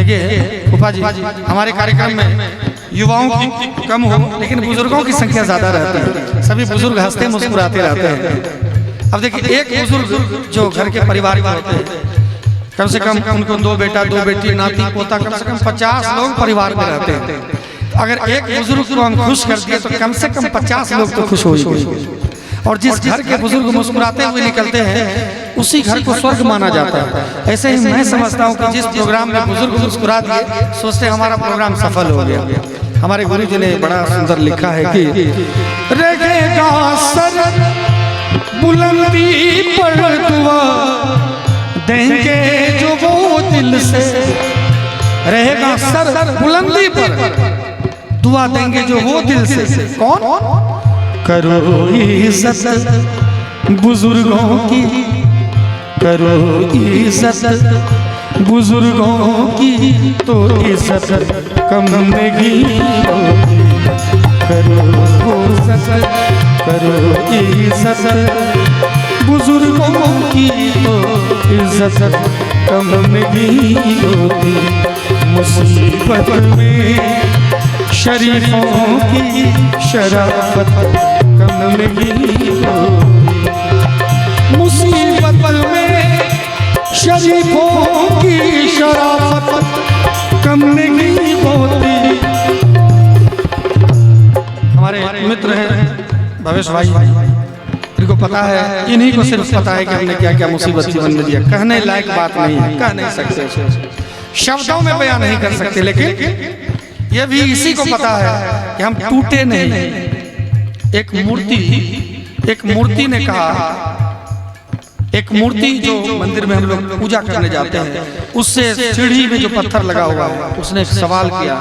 देखिए फूफा जी, हमारे कार्यक्रम में युवाओं की कम हो लेकिन बुजुर्गों की संख्या ज्यादा रहती है। सभी बुजुर्ग हंसते मुस्कुराते रहते हैं। अब देखिए एक बुजुर्ग जो घर के परिवार के होते हैं, कम से कम उनको 2 बेटा 2 बेटी नाती पोता, कम से कम 50 लोग परिवार में रहते हैं। अगर एक बुजुर्ग को हम खुश कर दिए तो कम से कम 50 लोग तो खुश हो ही गए। और जिस घर के बुजुर्ग मुस्कुराते हुए निकलते हैं उसी घर को स्वर्ग माना जाता है। ऐसे ही मैं समझता हूँ कि जिस प्रोग्राम में बुजुर्ग मुस्कुरा दिए सोचते हमारा प्रोग्राम सफल हो गया। हमारे गुरु जी ने बड़ा सुंदर लिखा है कि रहेगा सर बुलंदी पर दुआ देंगे जो वो दिल से, रहेगा सर बुलंदी पर दुआ देंगे जो वो दिल से। कौन? करो इज्जत बुजुर्गों की, करो इज्जत बुजुर्गों की तो इज्जत कम नहीं होगी। करो इज्जत बुजुर्गों की तो इज्जत कम नहीं होती। मुसीबत में शरीफों की शराफत कम नहीं होती। मुसीबत में शरीफों की शराफत कम नहीं होती। हमारे मित्र हैं भवेश भाई, इनको पता है, इन्हीं को सिर्फ पता है कि हमने क्या क्या मुसीबत जीवन में दिया। कहने लायक बात नहीं है, कह नहीं सकते, शब्दों में बयान नहीं कर सकते, लेकिन ये भी इसी को पता है कि हम टूटे नहीं। एक मूर्ति ने कहा, एक मूर्ति जो मंदिर में हम लोग पूजा करने जाते हैं उससे सीढ़ी में जो पत्थर लगा हुआ है उसने सवाल किया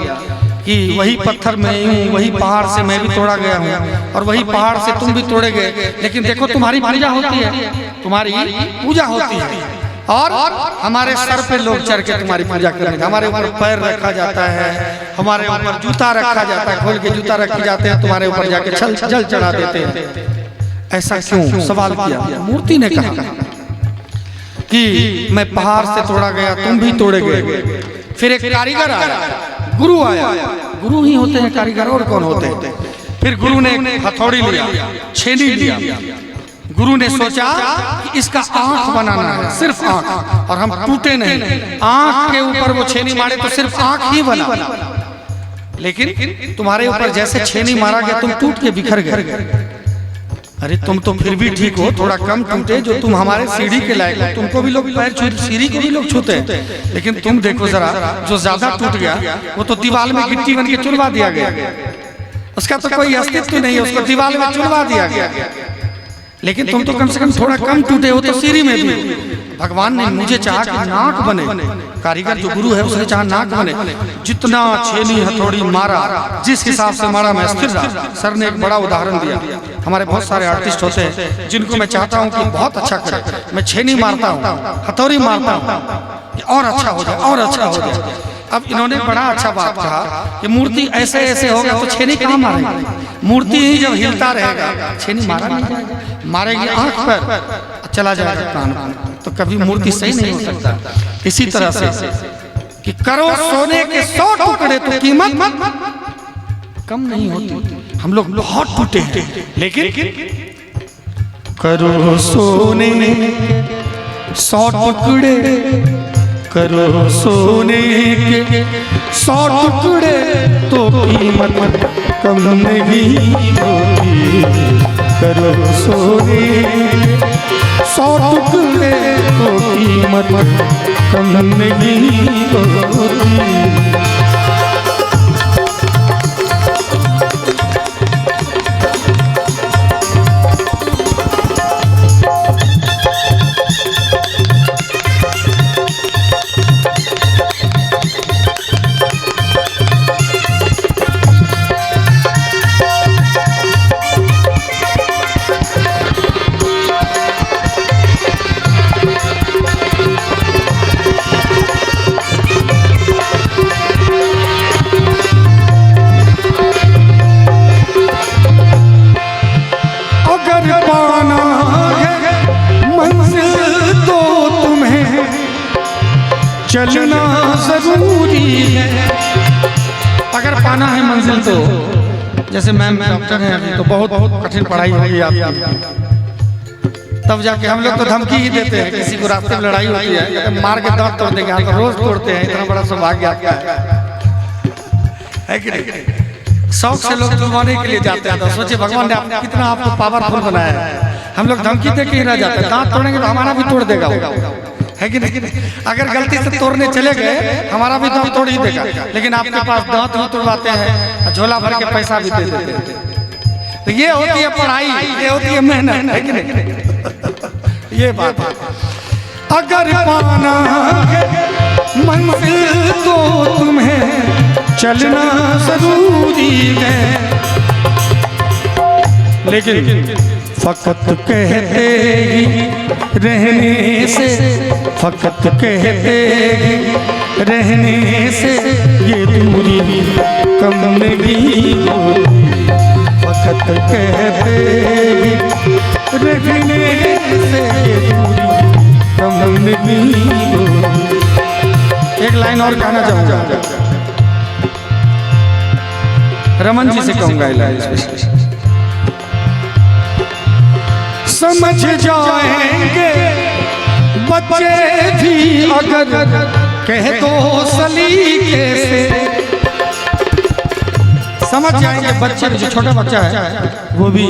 कि वही पत्थर में वही पहाड़ से मैं भी तोड़ा गया हूँ और वही पहाड़ से तुम भी तोड़े गए, लेकिन देखो तुम्हारी पूजा होती है, तुम्हारी पूजा होती है और हमारे सर पे लोग चढ़ के तुम्हारी पूजा करेंगे। हमारे ऊपर पैर रखा जाता है, हमारे ऊपर जूता रखा जाता है, खोल के जूता रखे जाते हैं, तुम्हारे ऊपर जाके जल चढ़ा देते हैं। ऐसा क्यों? सवाल किया। मूर्ति ने कहा कि मैं पहाड़ से तोड़ा गया, तुम भी तोड़े गए। फिर एक कारीगर आया, गुरु आया, गुरु ही होते हैं कारीगर, और कौन होते हैं। फिर गुरु ने हथौड़ी लिया, छेनी लिया। गुरु ने सोचा कि इसका आंख बनाना है, सिर्फ आंख, और हम टूटे नहीं। आंख के ऊपर वो छेनी मारे तो सिर्फ आंख ही बना, लेकिन तुम्हारे ऊपर जैसे छेनी मारा गया तुम टूट के बिखर गए। अरे तुम तो फिर भी ठीक हो, थोड़ा कम टूटे, जो तुम हमारे सीढ़ी के लायक हो। तुमको भी लोग पैर छू, सीढ़ी को भी लोग छूते हैं, लेकिन तुम देखो जरा, जो ज्यादा टूट गया वो तो दीवार में गिट्टी बन के चुनवा दिया गया, उसका तो कोई अस्तित्व नहीं है, उसको दीवार में चुनवा दिया गया। लेकिन तुम तो कम से कम थोड़ा कम टूटे हो, तो सीढ़ी में भी भगवान ने मुझे चाहा कि नाक बने। कारीगर जो गुरु है उसने चाहा नाक बने। जितना छेनी हथौड़ी मारा, जिस हिसाब से मारा मैं स्थिर रहा। सर ने एक बड़ा उदाहरण दिया। हमारे बहुत सारे आर्टिस्ट होते हैं जिनको मैं चाहता हूँ कि बहुत अच्छा करे, मैं छेनी मारता हूँ, हथौड़ी मारता हूँ, और अच्छा हो जाए, और अच्छा हो जाए। अब इन्होंने बड़ा अच्छा बात कहा कि मूर्ति ऐसे ऐसे होगा तो छेनी कहाँ मारेगी? मूर्ति ही जब हिलता रहेगा छेनी मारा नहीं जाएगा, मारेगी आंख पर, चला जाएगा कान पर, तो कभी मूर्ति सही नहीं हो सकता। इसी तरह से कि करो सोने के 100 टुकड़े तो कीमत कम नहीं होती। हम लोग बहुत टूटे हैं, लेकिन करो सोने 100 टुकड़े, करो सोने के 100 टुकड़े तो कीमत कम नहीं होती। करो सोने 100 टुकड़े तो कीमत कम नहीं होती। जरूरी है। अगर पाना है मंजिल तो जैसे मैम डॉक्टर हैं अभी तो बहुत कठिन पढ़ाई होगी आपकी, तब जाके हम लोग तो धमकी ही देते हैं। किसी को रास्ते में लड़ाई होती है कहते हैं मार के दांत तोड़ देंगे, तो रोज तोड़ते हैं। इतना बड़ा सौभाग्य आपका है कि नहीं? शौक से लोग जुर्माने के लिए जाते हैं। तो सोचिए भगवान ने कितना आपको पावरफुल बनाया है। हम लोग धमकी दे के ही रह जाते हैं, दांत तोड़ेंगे तो हमारा भी तोड़ देगा, है कि नहीं? अगर गलती से तोड़ने चले गए हमारा भी दांत तोड़ ही देगा। लेकिन आपके पास दांत भी तोड़वाते हैं, झोला भर के पैसा भी दे देते हैं। तो ये होती है पढ़ाई, ये होती है मेहनत, है कि नहीं? ये बात अगर पाना है मंजिल तो तुम्हें चलना जरूरी है। लेकिन फकत कहते ही रहने से, फकत कहते ही रहने से ये दूरी कम नहीं होती। फकत कहते ही रहने से ये दूरी कम नहीं होती। एक लाइन और कहना चाहूँगा, रमन जी से कहूँगा लाइन। समझ जाएंगे बच्चे भी अगर कह दो सलीके से। समझ जाएंगे बच्चे, जो छोटा बच्चा है वो भी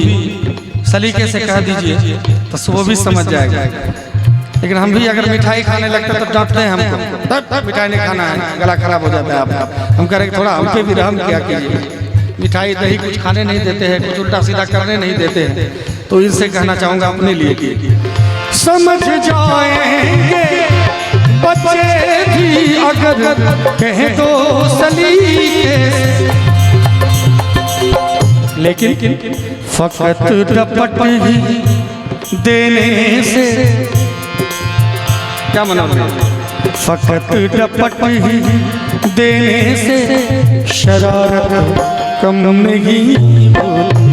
सलीके से कह दीजिए तो वो भी समझ जाएगा। लेकिन हम भी अगर मिठाई खाने लगते तो डांटते हैं हमको, मिठाई नहीं खाना है, गला खराब हो जाता है आपका। हम कह रहे थोड़ा हम पे भी रहम किया कीजिए। मिठाई दही कुछ खाने नहीं देते हैं, कुछ उल्टा सीधा करने नहीं देते हैं। तो इनसे कहना चाहूँगा अपने लिए कि समझ जाएंगे बच्चे भी अगर कह दो सलीके। लेकिन फकत डपट ही देने से, क्या मना? फकत डपट ही देने से शरारत कम नहीं होती।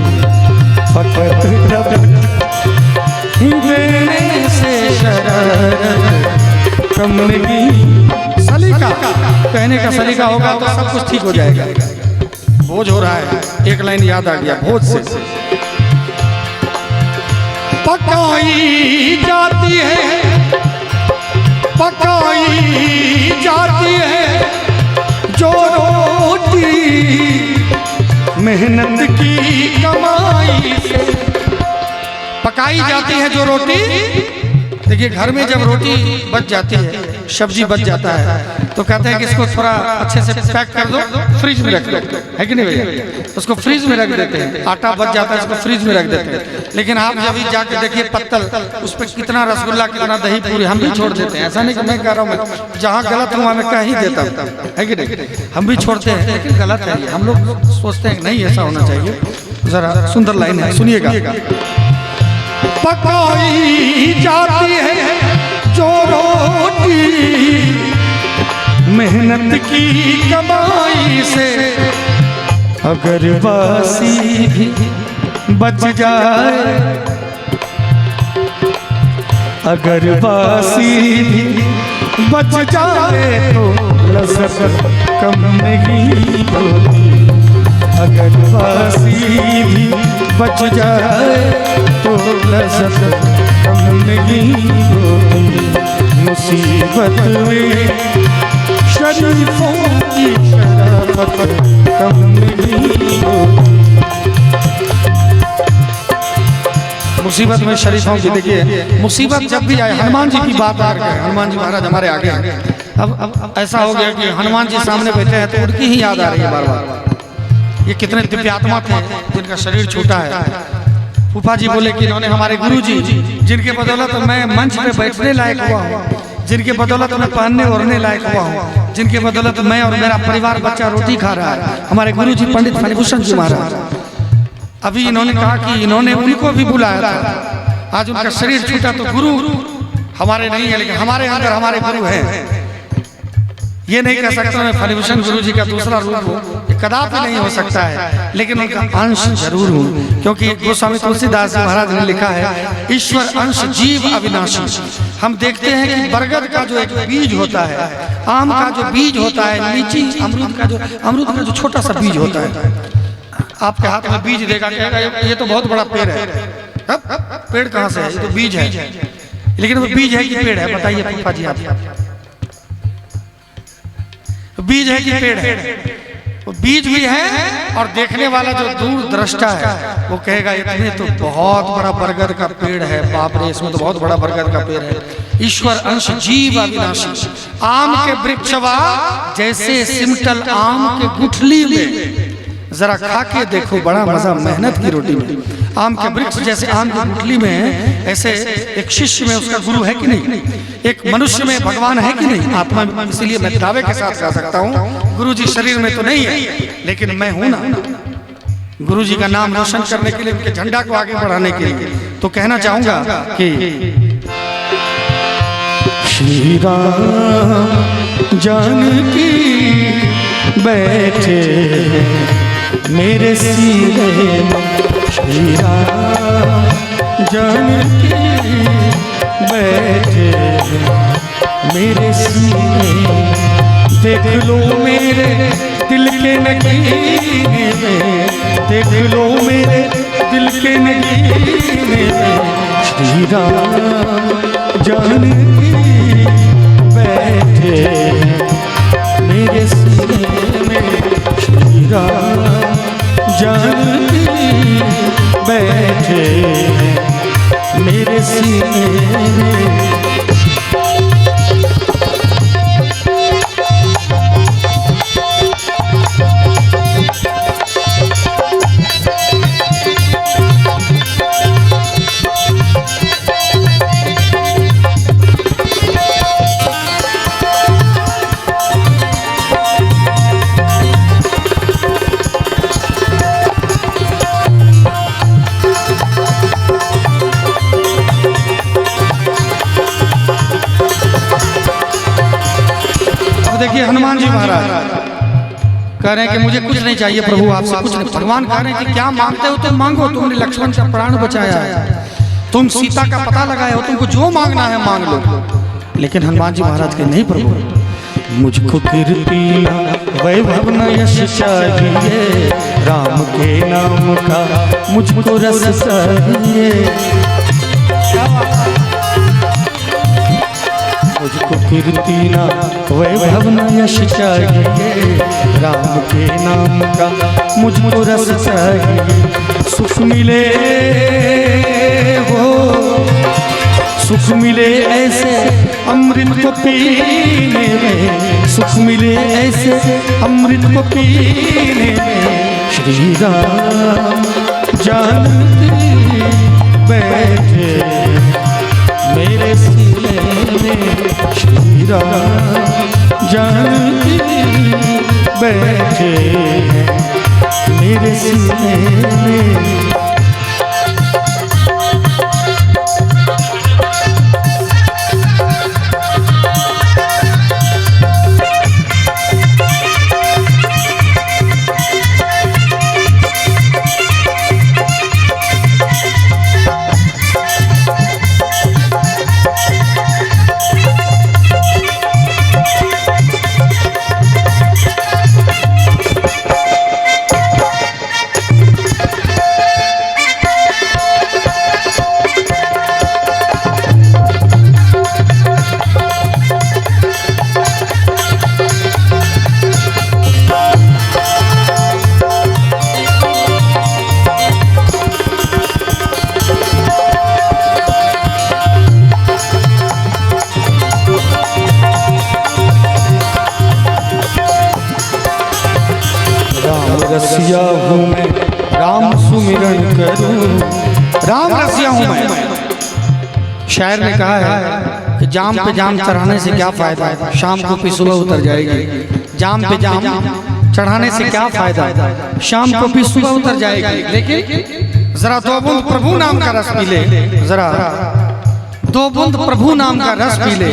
फकत डपट ही देने से शरारत कम नहीं। सलीका कहने का सलीका होगा तो सब कुछ ठीक हो जाएगा। बोझ हो रहा है, एक लाइन याद आ गया बोझ से। पकाई जाती है, पकाई जाती है जो रोटी मेहनत की कमाई से। पकाई जाती है जो रोटी, देखिए घर में जब रोटी बच जाती है, सब्जी बच जाता है, तो कहते हैं कि इसको थोड़ा अच्छे से पैक कर दो, फ्रिज में रख दो, है कि नहीं भैया? उसको फ्रिज में रख देते हैं। आटा बच जाता है, इसको फ्रिज में रख देते हैं। लेकिन आप जब जाके देखिए पत्तल, उस पर कितना रसगुल्ला, कितना दही पूरी हम भी छोड़ देते हैं। ऐसा नहीं कि मैं कह रहा हूँ, जहाँ गलत हुआ मैं कह ही देता हूँ, है कि नहीं? हम भी छोड़ते हैं, लेकिन गलत है। हम लोग सोचते हैं नहीं ऐसा होना चाहिए। जरा सुंदर लाइन है, सुनिएगा। पकाई जाती है जो रोटी मेहनत की कमाई से, अगर बासी भी बच जाए, अगर बासी भी बच जाए तो लज़्ज़त कम नहीं होती। अगर बासी भी बच जाए तो लज़्ज़त कम नहीं होती। मुसीबत में शरीफों की शराफत कम नहीं होती। मुसीबत में शरीफों की, देखिए मुसीबत जब भी आए, हनुमान जी की बात आ गई, हनुमान जी महाराज हमारे आगे हैं। अब ऐसा हो गया कि हनुमान जी सामने बैठे हैं तो उनकी ही याद आ रही है बार बार। ये कितने दिव्यात्मा थे जिनका शरीर छूटा है। फूफा जी बोले कि इन्होंने हमारे गुरु जी, जिनके बदौलत मैं मंच पे बैठने लायक हुआ हूँ, जिनके बदौलत मैं पहनने ओढ़ने लायक हुआ हूँ, जिनके बदौलत मैं और मेरा परिवार बच्चा रोटी खा रहा है, हमारे गुरु जी पंडित फणिभूषण जी महाराज। अभी इन्होंने कहा कि इन्होंने उनको भी बुलाया था। आज उनका शरीर छूटा तो गुरु हमारे नहीं है, लेकिन हमारे अंदर हमारे गुरु हैं। ये नहीं कह सकता मैं फणिभूषण गुरु जी का दूसरा रूप हूँ, ये कदापि नहीं हो सकता है, लेकिन उनका अंश जरूर हूँ, क्योंकि गोस्वामी तुलसीदास जी महाराज ने लिखा है ईश्वर अंश जीव अविनाशी। हम देखते हैं कि बरगद का जो एक बीज होता है, आम का जो बीज होता है, लीची अमरूद का जो छोटा सा बीज होता है, आपके हाथ में बीज देगा, कहेगा ये तो बहुत बड़ा पेड़ है। पेड़ कहाँ से है? ये तो बीज है। लेकिन वो बीज है कि पेड़ है? बताइए पप्पा जी आप। बीज है कि पेड़ है? वो बीज भी है, और देखने वाला जो दूर दृष्टा है वो कहेगा इतने तो बहुत बड़ा बरगद का पेड़ है, बाप रे इसमें तो बहुत बड़ा बरगद का पेड़ है। ईश्वर अंश जीव अविनाशी। आम के वृक्षवा जैसे सिमटल आम के गुठली में, जरा खा के देखो बड़ा मजा मेहनत की रोटी में। आम के वृक्ष जैसे आम की गुठली में है, ऐसे एक शिष्य में उसका गुरु है कि नहीं, एक मनुष्य में भगवान है कि नहीं, आत्मा में। इसलिए मैं दावे के साथ कह सकता हूँ गुरु जी शरीर में तो नहीं है, लेकिन मैं हूं ना। गुरु जी का नाम रोशन करने के लिए, उनके झंडा को आगे बढ़ाने के लिए तो कहना चाहूंगा कि श्री राम जानकी बैठे मेरे सीने में, श्री राम जानकी बैठे मेरे सीने में, देख लो मेरे दिल के नगीने में, देख लो मेरे दिल के नगीने में, श्री राम जानकी बैठे मेरे सीने में, श्री राम जानकी बैठे मेरे सीने में। देखिए हनुमान जी महाराज कह रहे हैं कि मुझे कुछ नहीं चाहिए प्रभु, आपसे कुछ नहीं। भगवान कह रहे हैं कि क्या मांगते हो तुम मांगो, तुमने लक्ष्मण का प्राण बचाया है, तुम सीता का पता लगाए हो, तुमको जो मांगना है मांग लो। लेकिन हनुमान जी महाराज के नहीं प्रभु, मुझको कीर्ति न वैभव न यश चाहिए, राम के नाम का मुझको रस चाहिए। मुझको कीर्ति ना वैभव न यश चाहिए, राम के नाम का मुझको रस चाहिए। सुख मिले वो सुख मिले ऐसे अमृत को पीने में, सुख मिले ऐसे अमृत को पीने में, श्री राम जानकी बैठे मेरे सीने में, श्री राम जानकी बैठे मेरे सीने में। रसिया हूँ मैं, राम सुमिरन करूँ, राम रसिया हूँ मैं। शायर ने कहा है कि जाम पे जाम चढ़ाने से क्या फायदा, शाम को भी सुबह उतर जाएगी। जाम पे जाम चढ़ाने से क्या फायदा, शाम को भी सुबह उतर जाएगी। लेकिन जरा दो बूंद प्रभु नाम का रस पी ले, जरा दो बूंद प्रभु नाम का रस पी ले,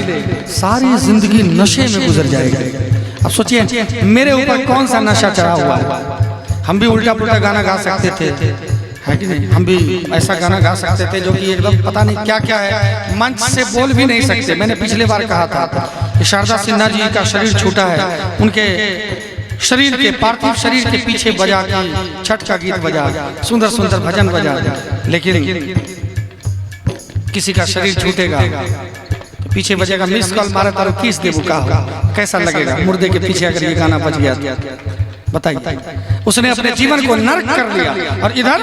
सारी जिंदगी नशे में गुजर जाएगी। अब सोचिए मेरे ऊपर कौन सा नशा चढ़ा हुआ है। हम भी उल्टा पुल्टा गाना गा सकते थे, है कि नहीं? हम भी ऐसा गाना गा सकते थे जो कि एकदम पता नहीं क्या क्या है, मंच से बोल भी नहीं सकते। मैंने पिछले बार कहा था कि शारदा सिन्हा जी का शरीर छूटा है, उनके शरीर के पार्थिव शरीर के पीछे बजा के छठ का गीत बजा, सुंदर सुंदर भजन बजा, लेकिन किसी का शरीर छूटेगा तो पीछे बजेगा मिस कॉल मारा तारो किस देबू का, कैसा लगेगा मुर्दे के पीछे अगर ये गाना बज गया? बताइए। उसने अपने जीवन को नर्क कर लिया। और इधर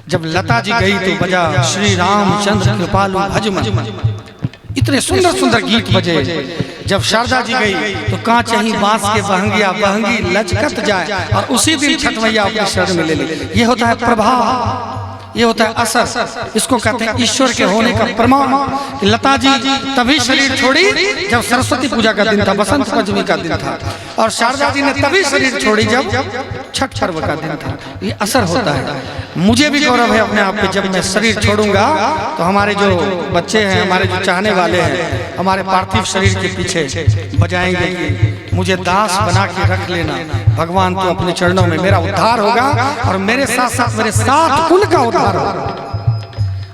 जब लता जी गई तो बजा श्री रामचंद्र कृपालु भजमन, इतने सुंदर सुंदर गीत बजे। जब शारदा जी गई तो कांच ही बांस के बहंगिया बहंगी लचकत जाए, और उसी दिन छठ मैया अपने शरण में ले ली। ये होता है प्रभाव, ये होता है असर। इसको कहते हैं ईश्वर के होने का प्रमाण। लता जी तभी शरीर छोड़ी जब सरस्वती पूजा का दिन था, बसंत पंचमी का दिन था, और शारदा जी ने तभी शरीर छोड़ी जब छठ पर्व का दिन था। ये असर होता है। मुझे भी गौरव है अपने आप पे, जब मैं शरीर छोड़ूंगा तो हमारे जो बच्चे हैं, हमारे जो चाहने वाले हैं, हमारे पार्थिव शरीर के पीछे बजाएंगे कि मुझे दास बना के रख लेना भगवान, तो अपने चरणों में मेरा उद्धार होगा, और मेरे साथ साथ मेरे 7 कुल का उद्धार होगा,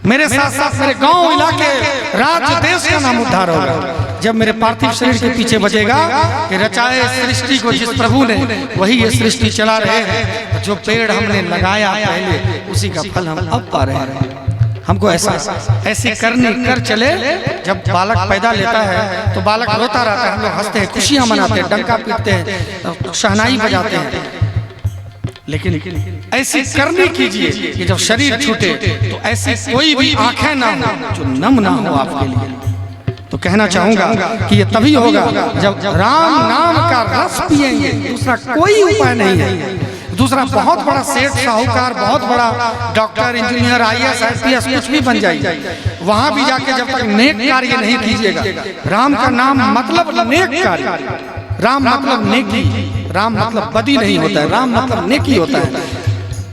मेरे साथ साथ मेरे गांव इलाके राज्य देश का नाम उद्धार होगा। जब मेरे पार्थिव शरीर के पीछे बजेगा कि रचाए सृष्टि को जिस प्रभु ने, वही ये सृष्टि चला रहे हैं। जो पेड़ हमने लगाया पहले, उसी का फल हम अब पा रहे हैं। हमको ऐसी करनी कर चले। जब बालक पैदा लेता है तो बालक रोता रहता है, हम लोग हंसते हैं, खुशियां मनाते हैं, डंका पीटते हैं, शहनाई बजाते हैं, लेकिन ऐसी करनी कीजिए कि जब शरीर छूटे तो ऐसी कोई भी आंखें ना हो जो नम ना हो आपके लिए। तो कहना चाहूंगा कि ये तभी होगा जब राम नाम का रस पिएंगे, दूसरा कोई उपाय नहीं है। दूसरा बहुत बड़ा सेठ साहूकार, बहुत बड़ा डॉक्टर, इंजीनियर, IAS IPS कुछ भी बन जाइए, वहां भी जाके जब तक नेक कार्य नहीं कीजिएगा। राम का नाम मतलब नेक कार्य, राम मतलब नेकी, राम मतलब बदी नहीं होता है, राम मतलब नेकी होता है।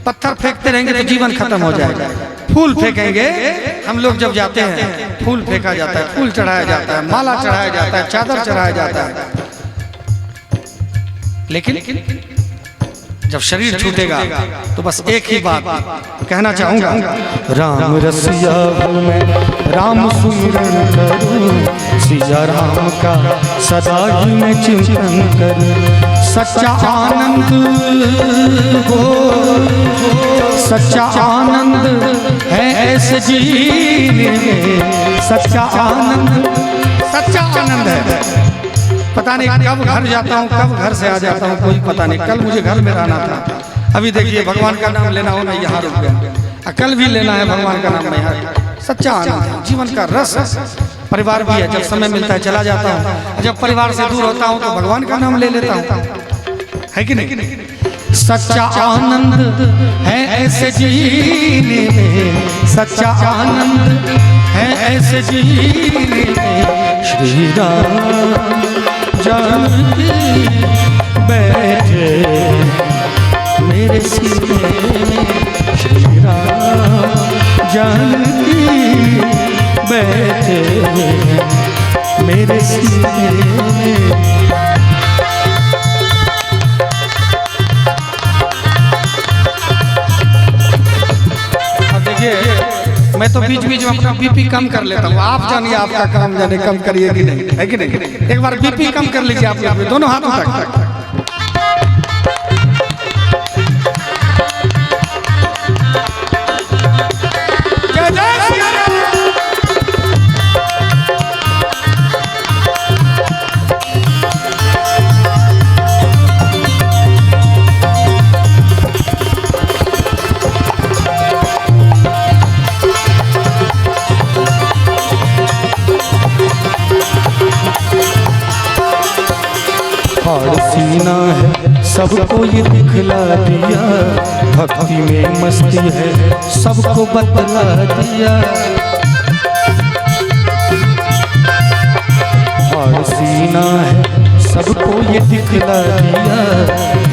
पत्थर फेंकते रहेंगे तो जीवन खत्म हो जाएगा। फूल फेंकेंगे, हम लोग जब जाते हैं फूल फेंका जाता है, फूल चढ़ाया जाता है, माला चढ़ाया जाता है, चादर चढ़ाया जाता है, लेकिन जब शरीर छूटेगा तो बस एक ही बात कहना चाहूंगा, राम रसिया मैं राम सुमिरन करूं, सिया राम का सदा ही मैं चिंतन करूं। सच्चा आनंद हो, सच्चा आनंद है ऐसे जीने में, सच्चा आनंद, सच्चा आनंद है। पता नहीं कब घर जाता हूँ, कब घर से आ जाता हूँ, कोई पता नहीं। कल मुझे घर में रहना था, अभी देखिए भगवान का नाम लेना हो, मैं यहाँ रुक गया। कल भी लेना है भगवान का नाम, मैं यहाँ। सच्चा आनंद है, जीवन का रस। परिवार भी है, जब समय मिलता है चला जाता हूँ, जब परिवार से दूर होता हूँ तो भगवान का नाम ले लेता हूँ, है कि नहीं? सच्चा आनंद है ऐसे जीने में, सच्चा आनंद है ऐसे जीने में। श्री राम जानकी बैठे मेरे सीने में, श्री राम जानकी बैठे मेरे सीने में। मैं तो बीच बीच में अपना बीपी कम कर लेता हूँ, आप जानिए आपका काम जाने कम करिए कि नहीं, है कि नहीं? एक बार बीपी कम कर लीजिए आप लोग, दोनों हाथों तक। सीना है सबको ये दिखला दिया, भक्ति में मस्ती है सबको बतला दिया। और सीना है सबको ये दिखला दिया,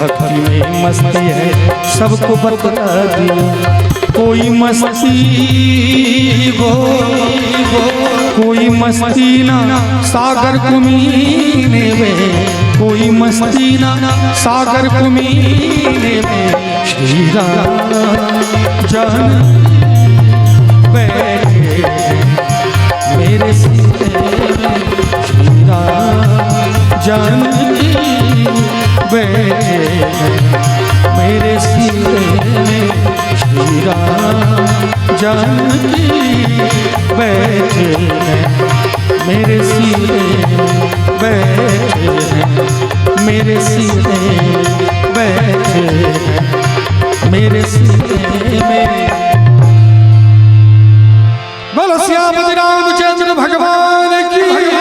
भक्ति में मस्ती है सबको बतला दिया। कोई मस्ती गो कोई मस्ती ना सागर कुमीने में, कोई मस्ती ना सागर कुमीने में। श्री राम जान बैठे मेरे सीने में, श्री राम जान बैठे मेरे सीने में। श्री राम जानकी बैठे मेरे सीने बैठे, मेरे सीने बैठे, मेरे सीने में। बोलो श्याम रामचंद्र भगवान की।